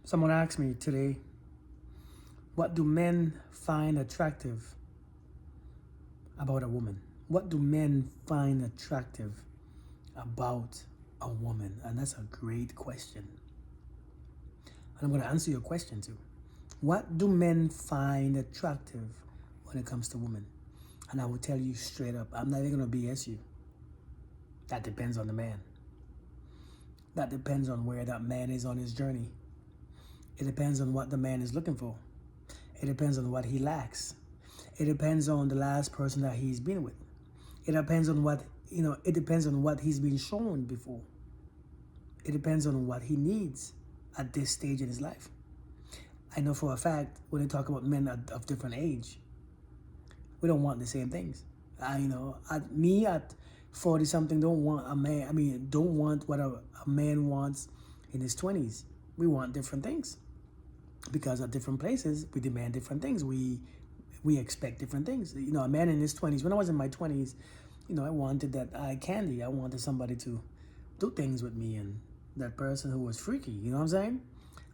Someone asked me today, what do men find attractive about a woman? What do men find attractive about a woman? And that's a great question. And I'm going to answer your question too. What do men find attractive when it comes to women? And I will tell you straight up, I'm not even going to BS you. That depends on the man. That depends on where that man is on his journey. It depends on what the man is looking for. It depends on what he lacks. It depends on the last person that he's been with. It depends on what, it depends on what he's been shown before. It depends on what he needs at this stage in his life. I know for a fact, when they talk about men of different age, we don't want the same things. At 40 something, don't want a man, don't want what a man wants in his 20s. We want different things. Because at different places, we demand different things. We expect different things. A man in his 20s, when I was in my 20s, I wanted that eye candy. I wanted somebody to do things with me, and that person who was freaky, you know what I'm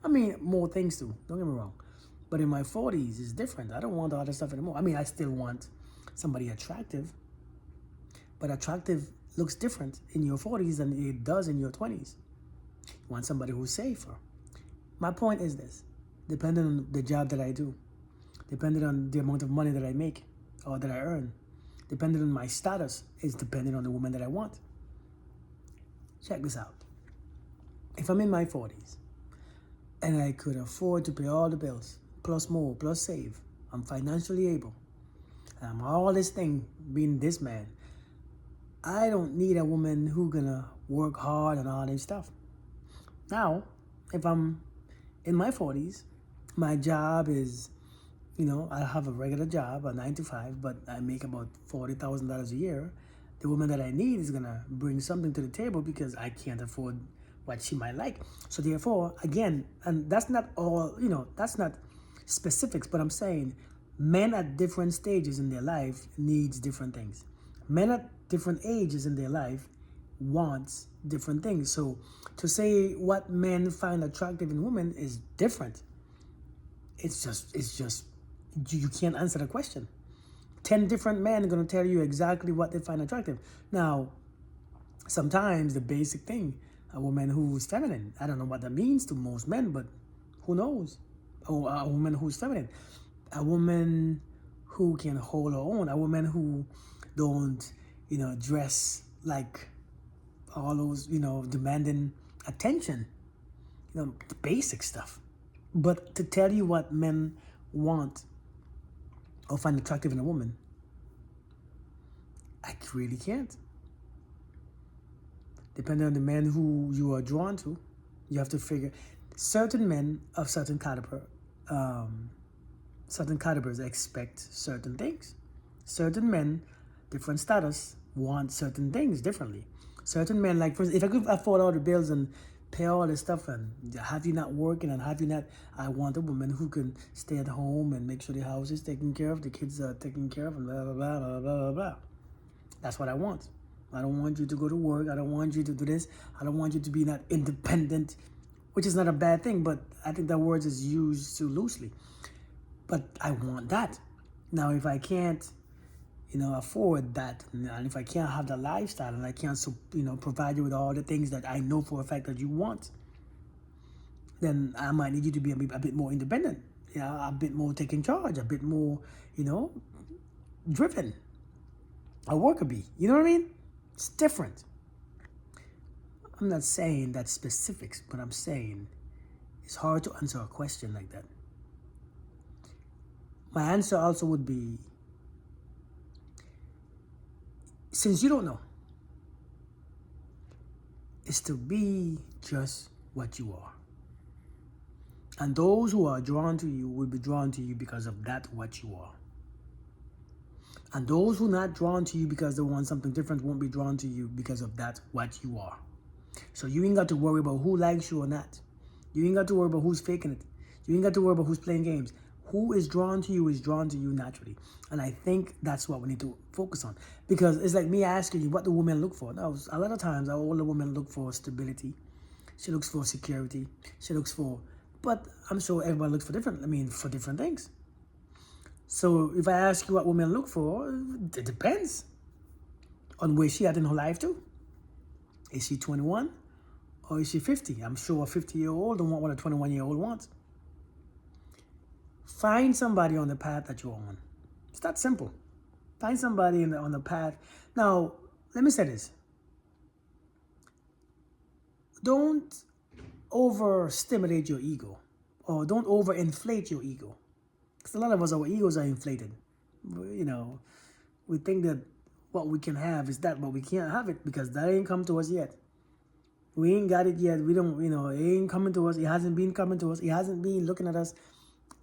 saying? More things too, don't get me wrong. But in my 40s, it's different. I don't want all that stuff anymore. I still want somebody attractive, but attractive looks different in your 40s than it does in your 20s. You want somebody who's safer. My point is this. Depending on the job that I do, depending on the amount of money that I make or that I earn, depending on my status, is depending on the woman that I want. Check this out. If I'm in my 40s and I could afford to pay all the bills, plus more, plus save, I'm financially able, and I'm all this thing being this man, I don't need a woman who gonna work hard and all this stuff. Now, if I'm in my 40s, my job is, I have a regular job, a 9 to 5, but I make about $40,000 a year. The woman that I need is going to bring something to the table because I can't afford what she might like. So therefore, again, and that's not all, that's not specifics, but I'm saying men at different stages in their life needs different things. Men at different ages in their life wants different things. So to say what men find attractive in women is different. It's just, you can't answer the question. 10 different men are going to tell you exactly what they find attractive. Now, sometimes the basic thing, a woman who's feminine, I don't know what that means to most men, but who knows? Or a woman who's feminine. A woman who can hold her own. A woman who don't, dress like all those, demanding attention. The basic stuff. But to tell you what men want or find attractive in a woman, I really can't. Depending on the man who you are drawn to, you have to figure certain men of certain calibers expect certain things. Certain men, different status, want certain things differently. Certain men, like, for instance, if I could afford all the bills and pay all this stuff and have you not working and have you not, I want a woman who can stay at home and make sure the house is taken care of, the kids are taken care of, and blah, blah, blah, blah, blah, blah, blah. That's what I want. I don't want you to go to work. I don't want you to do this. I don't want you to be not independent, which is not a bad thing, but I think that word is used too loosely. But I want that. Now, if I can't, afford that, and if I can't have the lifestyle and I can't, provide you with all the things that I know for a fact that you want, then I might need you to be a bit more independent, a bit more taking charge, a bit more, driven, a worker bee. You know what I mean? It's different. I'm not saying that's specifics, but I'm saying it's hard to answer a question like that. My answer also would be, since you don't know, is to be just what you are. And those who are drawn to you will be drawn to you because of that what you are. And those who are not drawn to you because they want something different won't be drawn to you because of that what you are. So you ain't got to worry about who likes you or not. You ain't got to worry about who's faking it. You ain't got to worry about who's playing games. Who is drawn to you is drawn to you naturally. And I think that's what we need to focus on. Because it's like me asking you, what do women look for? Now, a lot of times, our older women look for stability. She looks for security. She looks for But I'm sure everybody looks for for different things. So if I ask you what women look for, it depends on where she at in her life too. Is she 21 or is she 50? I'm sure a 50-year-old don't want what a 21-year-old wants. Find somebody on the path that you're on. It's that simple. Find somebody on the path. Now, let me say this. Don't overstimulate your ego, or don't overinflate your ego. Because a lot of us, our egos are inflated. We think that what we can have is that, but we can't have it because that ain't come to us yet. We ain't got it yet. We don't, it ain't coming to us. It hasn't been coming to us. It hasn't been looking at us.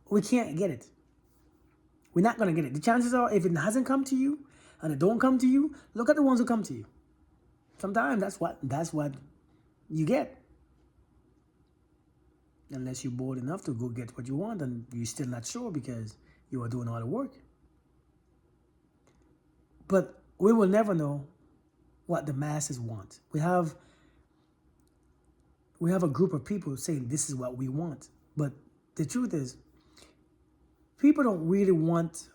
We can't get it. We're not going to get it. The chances are, if it hasn't come to you and it don't come to you, look at the ones who come to you. Sometimes that's what you get. Unless you're bold enough to go get what you want and you're still not sure because you are doing all the work. But we will never know what the masses want. We have a group of people saying this is what we want. But the truth is, people don't really want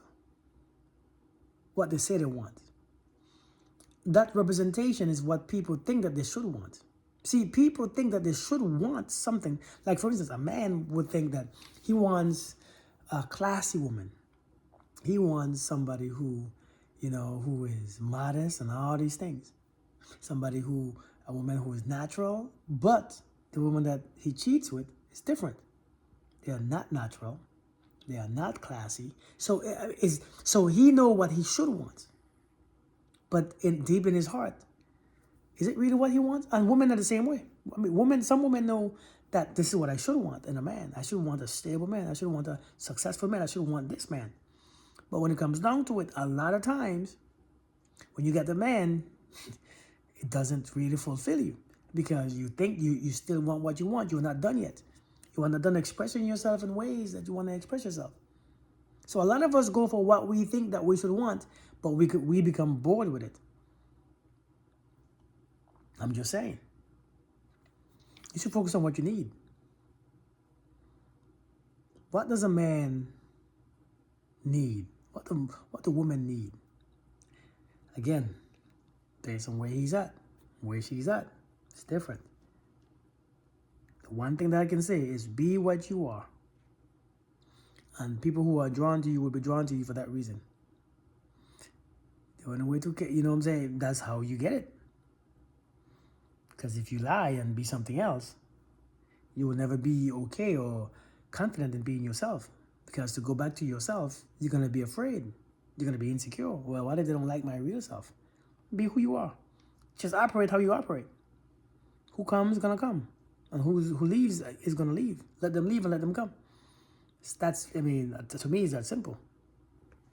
what they say they want. That representation is what people think that they should want. See, people think that they should want something. Like, for instance, a man would think that he wants a classy woman. He wants somebody who is modest and all these things. A woman who is natural, but the woman that he cheats with is different. They are not natural. They are not classy. So he know what he should want. But deep in his heart, is it really what he wants? And women are the same way. Some women know that this is what I should want in a man. I should want a stable man. I should want a successful man. I should want this man. But when it comes down to it, a lot of times, when you get the man, it doesn't really fulfill you because you think you still want what you want. You're not done yet. You are not done expressing yourself in ways that you want to express yourself. So a lot of us go for what we think that we should want, but we become bored with it. I'm just saying. You should focus on what you need. What does a man need? What the woman need? Again, based on where he's at, where she's at, it's different. The one thing that I can say is be what you are. And people who are drawn to you will be drawn to you for that reason. The only way to get, that's how you get it. Because if you lie and be something else, you will never be okay or confident in being yourself. Because to go back to yourself, you're going to be afraid. You're going to be insecure. Well, what if they don't like my real self? Be who you are. Just operate how you operate. Who comes is going to come. And who leaves is going to leave. Let them leave and let them come. To me, it's that simple.